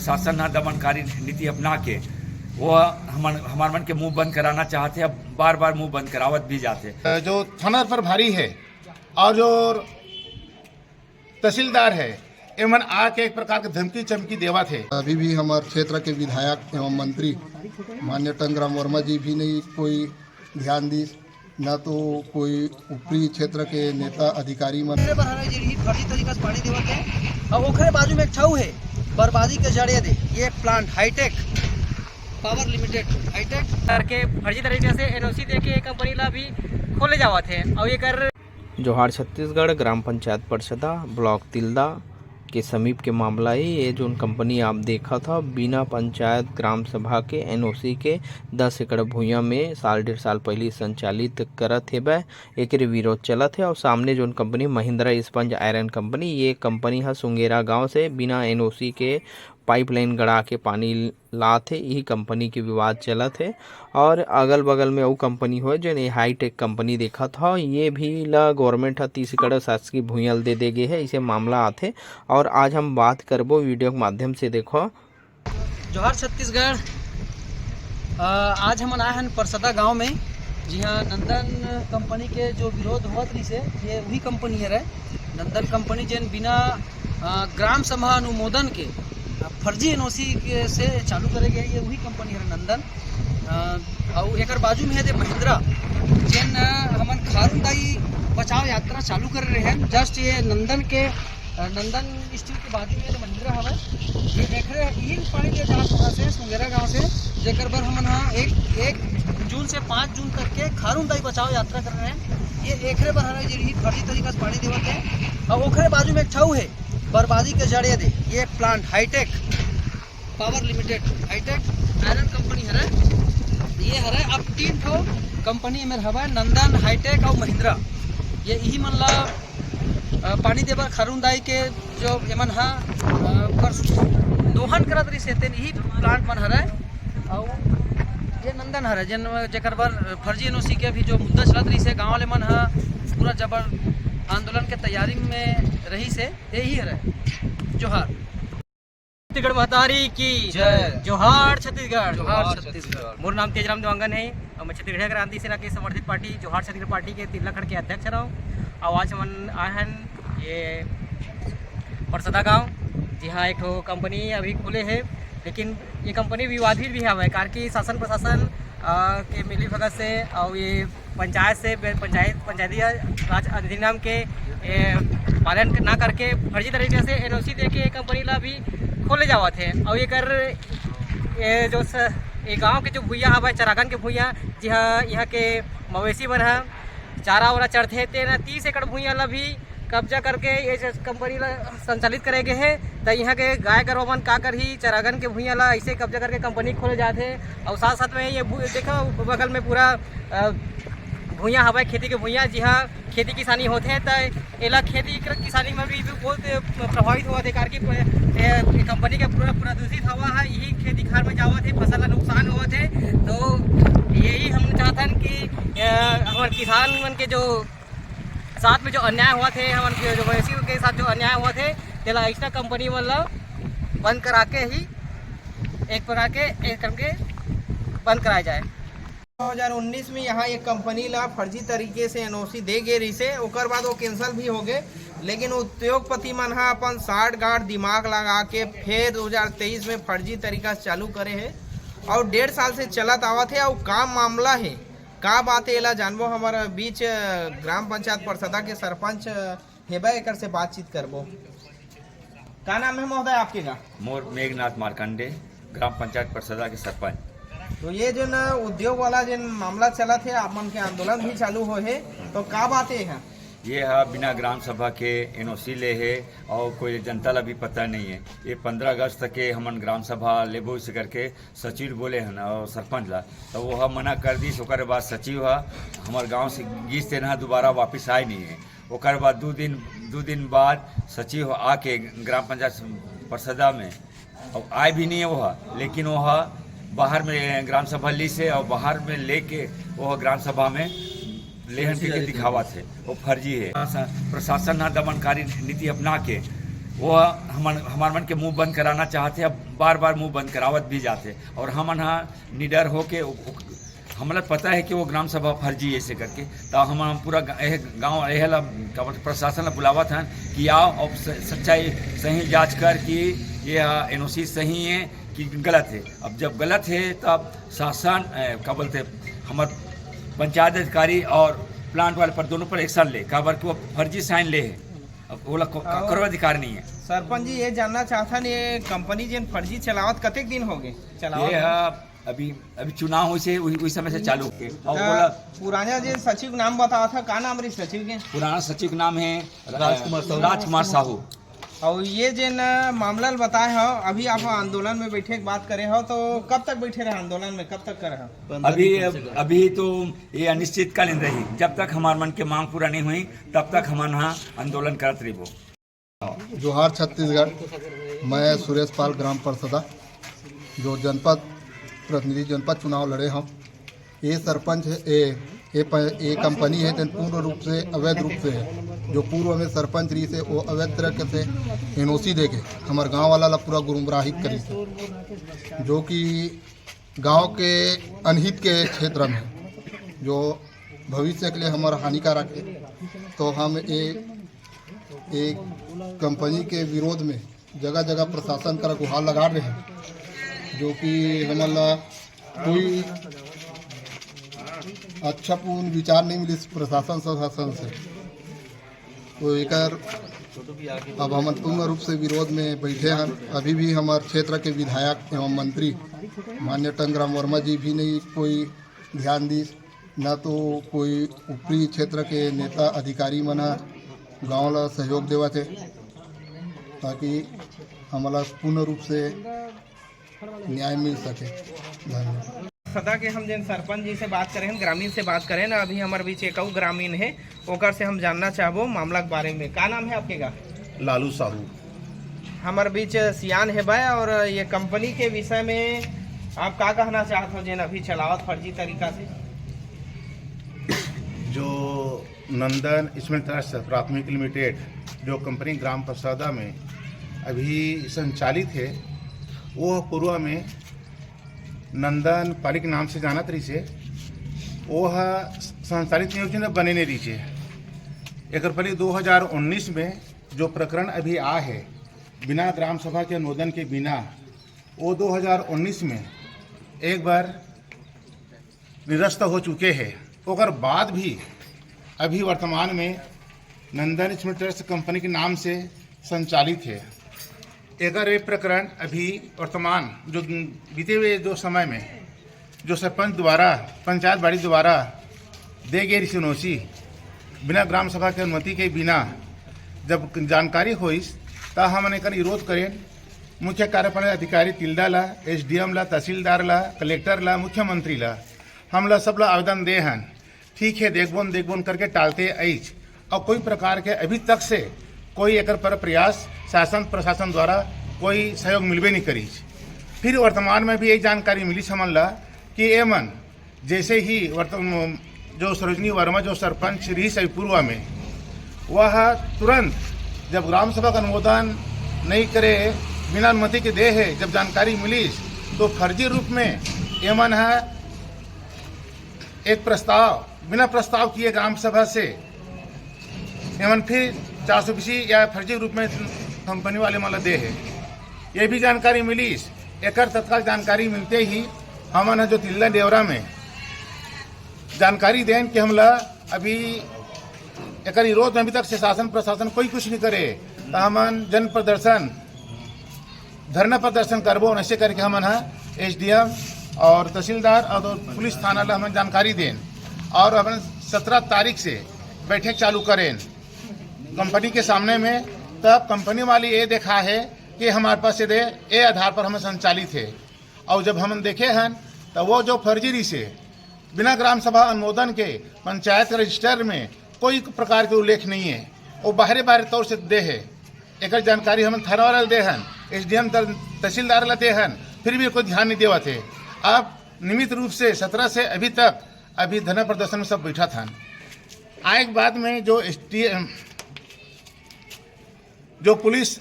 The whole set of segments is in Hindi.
प्रशासन ना दमनकारी नीति अपना के वो हमारे मन के मुंह बंद कराना चाहते हैं। बार बार मुंह बंद करावत भी जाते। जो थाना पर भारी है और जो तहसीलदार है एमन आके एक प्रकार के धमकी चमकी देवा थे। अभी भी हमारे क्षेत्र के विधायक एवं मंत्री माननीय टंगराम वर्मा जी भी नहीं कोई ध्यान दी, न तो कोई ऊपरी क्षेत्र के नेता अधिकारी मन फर्जी तरीका से पानी देवत है। और ओखरे बाजू में एक छाऊ है बर्बादी के जड़े दे ये plant hitech power limited hitech करके फर्जी तरीके से एनओसी देके कंपनी ला भी खोले जावत है। और ये कर जोहार छत्तीसगढ़ ग्राम पंचायत परिषदा ब्लॉक तिल्दा के समीप के मामला है। ये जो कंपनी आप देखा था बिना पंचायत ग्राम सभा के एनओसी के 10 एकड़ भूया में साल डेढ़ साल पहले संचालित करत है। एक विरोध चलत है। और सामने जो company Mahindra sponge iron company, ये कंपनी है सुंगेरा गांव से बिना एनओसी के पाइपलाइन गड़ा के पानी लात है। यही कंपनी के विवाद चलत है। और अगल बगल में वो कंपनी हो जो हाईटेक कंपनी देखा था, ये भी ला गवर्नमेंट 30 एकड़ शासकीय भूयल दे गए है। इसे मामला आते और आज हम बात करबो वीडियो के माध्यम से। देखो जोहार छत्तीसगढ़। आज हम आए हैं परसदा गांव में। जी हाँ, नंदन कंपनी के जो विरोध हुआ रही से ये वही कंपनी है रहे। नंदन कंपनी जिन बिना ग्राम सभा अनुमोदन के फर्जी एनओसी से चालू करे गए, ये वही कंपनी है नंदन। और एक बाजू में है दे महिंद्रा जिन हमन खारूदाई बचाव यात्रा चालू कर रहे हैं। जस्ट ये नंदन स्टील के बाजू में महिंद्रा हवा ये एकरे यही पानी दे जात वहाँ से सुंगेरा गांव से, जेकर बर हमन हाँ 1 जून से 5 जून तक के खारूदाई बचाव यात्रा कर रहे हैं। ये एकरे बर हमें यही फर्जी तरीका से पानी देवत है। और ओखरे बाजू में एक छाऊ है बर्बादी के जड़े दे ये plant hitech power limited hitech iron company है। ये है अब 3 ठो कंपनी में हवा नंदन हाईटेक और महिंद्रा। ये यही मन ला पानी देवर खारूदाई के जो एमन हा दोहन करत रही से यही प्लांट मन है। और ये नंदन है जन जेकर बर फर्जी एनओसी के भी जो मुद्दा चलत रही से गाँव वाले मन हा पूरा जबर आंदोलन के तैयारी में रही से यही है। जोहार छत्तीसगढ़ महतारी की जय। जोहार छत्तीसगढ़। जोहार छत्तीसगढ़। मोर नाम तेजराम देवांगन है और मैं छत्तीसगढ़ क्रांति सेना के समर्थित पार्टी जोहार छत्तीसगढ़ पार्टी के तिल्ला खंड के अध्यक्ष रहा हूँ। और आज हम आए हैं ये परसदा गांव। जी हाँ, एक तो कंपनी अभी खुले है, लेकिन ये कंपनी विवादित भी है कार की शासन प्रशासन के मिली भगत से और ये पंचायत से पंचायती राज अधिनियम के पालन ना करके फर्जी तरीके से एनओसी दे के कंपनी ला भी खोले जावत है। और ये कर जो ये गांव के जो भूया हवा चरागन के भूया, जी हाँ, यहाँ के मवेशी बन है चारा वारा चढ़ते थे ना 30 एकड़ भूया ला भी कब्जा करके ये कंपनी ला संचालित करे गए है। तो यहाँ के गाय गरवा मन का कर ही चरागन के भूया ला ऐसे कब्जा करके कंपनी खोले जाते हैं। और साथ साथ में ये देखो बगल में पूरा भूया हवा खेती के भूया, जी हाँ, खेती किसानी होते हैं। तो एला खेती किसानी में भी बहुत प्रभावित हुआ थे कार की कंपनी का पूरा दूषित हवा है। यही खेती खार में जावत है, फसल का नुकसान हुआ थे। तो यही हम चाहते हैं कि हमारे किसान मन के जो साथ में जो अन्याय हुआ थे, हमारे जो मवेशी के साथ जो अन्याय हुआ थे, तेला ऐसा कंपनी मतलब बंद करा के ही एक प्रकार के एक करके बंद कराया जाए। 2019 में यहाँ एक कंपनी ला फर्जी तरीके से एनओसी दे गए रही से, ओकर बाद वो कैंसिल भी हो गए। लेकिन उद्योगपति मन हा अपन साठ गांठ दिमाग लगा के फिर 2023 में फर्जी तरीका से चालू करे है और 1.5 साल से चलत आवत है। और का मामला है का बात है एला जानबो। हमारा बीच ग्राम पंचायत परसदा के सरपंच हेबा एकर से बातचीत करबो। का नाम है महोदय आपके का? मोर मेघनाथ मार्कंडे, ग्राम पंचायत परसदा के सरपंच। तो ये जो न उद्योग वाला जो मामला चला थे आप मन के आंदोलन भी चालू हो है, तो का बात है? ये है बिना ग्राम सभा के एनओसी ले है और कोई जनता ला भी पता नहीं है। ये 15 अगस्त तक के हमन ग्राम सभा लेबो से करके सचिव बोले हैं और सरपंच ला, तो वो मना कर दी। ओकर बाद सचिव हमारे गांव से गीस से ना दोबारा वापस आए नहीं है। ओकर बाद दो दिन बाद सचिव आके ग्राम पंचायत परसदा में और आए भी नहीं है वो, लेकिन वो बाहर में ग्राम सभा ली से और बाहर में लेके वो ग्राम सभा में लेहन के दिखावा थे, वो फर्जी है। प्रशासन ना दमनकारी नीति अपना के वो हमार मन के मुंह बंद कराना चाहते, अब बार बार मुंह बंद करावत भी जाते। और हम निडर होके हमारा पता है कि वो ग्राम सभा फर्जी ऐसे करके, तो हम पूरा गाँव एहला प्रशासन ने बुलावा था कि आओ और सच्चाई सही जांच कर कि ये एनओसी सही है कि गलत है। अब जब गलत है तब शासन क्या बोलते हमारे पंचायत अधिकारी और प्लांट वाले पर दोनों पर एक्शन ले, काबर कि वो फर्जी साइन ले है, अब वो करो अधिकार नहीं है। सरपंच जी ये जानना चाहता ये कंपनी जिन फर्जी चलावत कतेक दिन हो गए ये अभी चुनाव हुई से वही समय से चालू के। और बोला पुराना जो सचिव नाम बताया था, का नाम रही सचिव के? पुराना सचिव का नाम है राजकुमार साहू। और ये जिन मामला बताए हो, अभी आप आंदोलन में बैठे की बात करे हो, तो कब तक बैठे रहे आंदोलन में, कब तक करे हो? अभी तो ये अनिश्चितकालीन रही, जब तक हमारे मन के मांग पूरा नहीं हुई तब तक हम यहाँ आंदोलन करते रहो। जोहार छत्तीसगढ़। मैं सुरेश पाल ग्राम पार्षद जो जनपद प्रतिनिधि जनपद चुनाव लड़े हम। ये सरपंच ये कंपनी है जो पूर्ण रूप से अवैध रूप से है, जो पूर्व में सरपंच रही से वो अवैध तरीके से एनओसी दे के हमारे गाँव वाला ला पूरा गुमराही करी से, जो कि गांव के अनहित के क्षेत्र में जो भविष्य के लिए हमारा हानिकारक है। तो हम एक कंपनी के विरोध में जगह जगह प्रशासन का गुहार लगा रहे हैं, जो कि हमारा कोई अच्छा पूर्ण विचार नहीं मिली प्रशासन से। तो एक अब हम पूर्ण रूप से विरोध में बैठे हैं। अभी भी हमारे क्षेत्र के विधायक एवं मंत्री माननीय टंगराम वर्मा जी भी नहीं कोई ध्यान दी, न तो कोई ऊपरी क्षेत्र के नेता अधिकारी मना गाँव ला सहयोग देवा थे, ताकि हमारा पूर्ण रूप से न्याय मिल सके। धन्यवाद। सदा के हम जिन सरपंच जी से बात करें, ग्रामीण से बात करें ना, अभी हमारे बीच एक और ग्रामीण है, ओकर से हम जानना चाहबो मामला के बारे में। का नाम है आपके का? लालू साहू। हमारे बीच सियान है भाई, और ये कंपनी के विषय में आप क्या कहना चाहते हो जिन अभी चलावत फर्जी तरीका से? जो नंदन स्मिथ ट्रस्ट प्राथमिक लिमिटेड जो कंपनी ग्राम प्रसादा में अभी संचालित है, वो पूर्व में नंदन पाली के नाम से जानत रही से, वो संचालित योजना बने नहीं रही से। एक पहले 2019 में जो प्रकरण अभी आ है बिना ग्राम सभा के अनुमोदन के बिना, वो 2019 में एक बार निरस्त हो चुके हैं। और बाद भी अभी वर्तमान में नंदन स्मिथ ट्रस्ट कंपनी के नाम से संचालित है। एक प्रकरण अभी वर्तमान जो बीते हुए जो समय में जो सरपंच द्वारा पंचायत बाड़ी द्वारा दे गई एनओसी बिना ग्राम सभा की अनुमति के बिना जब जानकारी हुई तब हमने कर विरोध करें। मुख्य कार्यपालन अधिकारी तिल्दा ला, एसडीएम ला, तहसीलदार ला, कलेक्टर ला, मुख्यमंत्री ला, हम ला सब ला आवेदन दे हन। ठीक है, देखबोन करके टालते ऐच, और कोई प्रकार के अभी तक से कोई एक पर प्रयास शासन प्रशासन द्वारा कोई सहयोग मिलबे नहीं करी। फिर वर्तमान में भी यही जानकारी मिली समझ ला कि एमन जैसे ही वर्तमान जो सरोजनी वर्मा जो सरपंच रही सही पूर्व में, वह तुरंत जब ग्राम सभा का अनुमोदन नहीं करे बिना अनुमति के दे है, जब जानकारी मिली तो फर्जी रूप में एमन है एक प्रस्ताव बिना प्रस्ताव किए ग्राम सभा से एमन फिर 420 या फर्जी रूप में कंपनी वाले माला दे है। ये भी जानकारी मिली। एक तत्काल जानकारी मिलते ही हमन जो तिल्ला डेवरा में जानकारी दें कि हमला अभी एक विरोध में अभी तक से शासन प्रशासन कोई कुछ नहीं करे, तो हमन जन प्रदर्शन धरना प्रदर्शन करबो। ऐसे करके हमन एसडीएम और तहसीलदार और पुलिस थाना ला हमें जानकारी दें, और अपन 17 तारीख से बैठक चालू करें कंपनी के सामने में। तब कंपनी वाली ये देखा है कि हमारे पास ये आधार पर हमें संचालित है, और जब हम देखे हैं तो वो जो फर्जी से बिना ग्राम सभा अनुमोदन के पंचायत रजिस्टर में कोई प्रकार के उल्लेख नहीं है, वो बाहरी तौर से दे है। एक जानकारी हम थाना वाला दे हैं, एसडीएम तहसीलदार ला दे हैं, फिर भी कोई ध्यान नहीं देवा थे। अब नियमित रूप से 17 से अभी तक अभी धरना प्रदर्शन में सब बैठा था। आए बाद में जो जो पुलिस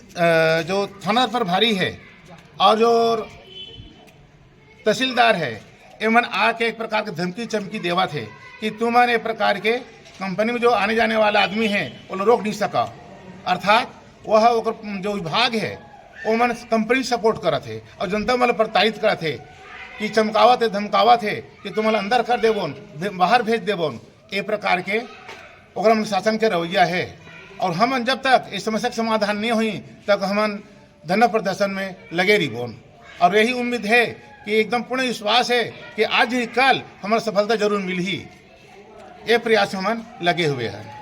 जो थाना पर भारी है और जो तहसीलदार है, एमन आके एक प्रकार की धमकी चमकी देवा थे कि तुम्हारे प्रकार के कंपनी में जो आने जाने वाला आदमी है वो रोक नहीं सका। अर्थात वह जो विभाग है वो मन कंपनी सपोर्ट करा थे और जनता मन प्रताड़ित करा थे कि चमकावा थे, धमकावा थे कि तुम्हारा अंदर कर देबोन, बाहर भेज देबोन। ए प्रकार के ओकरा शासन के रवैया है और हम जब तक इस समस्या का समाधान नहीं हुई तब हम धरना प्रदर्शन में लगे रहिबोन। और यही उम्मीद है कि एकदम पूर्ण विश्वास है कि आज ही कल हमारा सफलता जरूर मिल ही। ये प्रयास हम लगे हुए हैं।